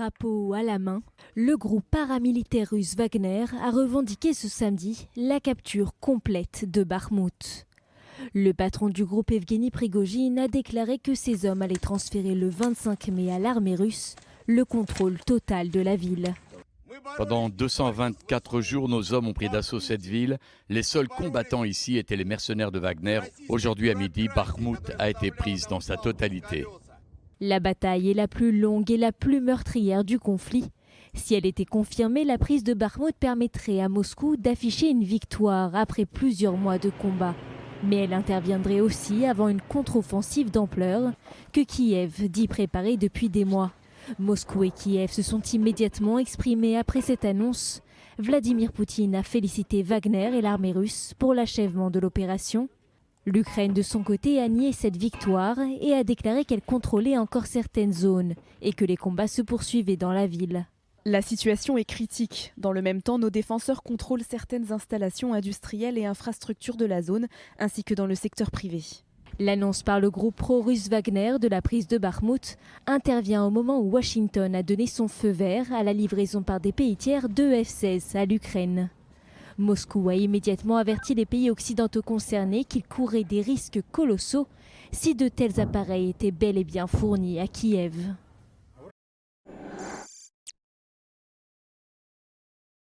Drapeau à la main, le groupe paramilitaire russe Wagner a revendiqué ce samedi la capture complète de Bakhmout. Le patron du groupe Evgeny Prigojine a déclaré que ses hommes allaient transférer le 25 mai à l'armée russe le contrôle total de la ville. Pendant 224 jours, nos hommes ont pris d'assaut cette ville. Les seuls combattants ici étaient les mercenaires de Wagner. Aujourd'hui à midi, Bakhmout a été prise dans sa totalité. La bataille est la plus longue et la plus meurtrière du conflit. Si elle était confirmée, la prise de Bakhmout permettrait à Moscou d'afficher une victoire après plusieurs mois de combat. Mais elle interviendrait aussi avant une contre-offensive d'ampleur que Kiev dit préparer depuis des mois. Moscou et Kiev se sont immédiatement exprimés après cette annonce. Vladimir Poutine a félicité Wagner et l'armée russe pour l'achèvement de l'opération. L'Ukraine, de son côté, a nié cette victoire et a déclaré qu'elle contrôlait encore certaines zones et que les combats se poursuivaient dans la ville. La situation est critique. Dans le même temps, nos défenseurs contrôlent certaines installations industrielles et infrastructures de la zone, ainsi que dans le secteur privé. L'annonce par le groupe pro-russe Wagner de la prise de Bakhmout intervient au moment où Washington a donné son feu vert à la livraison par des pays tiers de F-16 à l'Ukraine. Moscou a immédiatement averti les pays occidentaux concernés qu'ils couraient des risques colossaux si de tels appareils étaient bel et bien fournis à Kiev.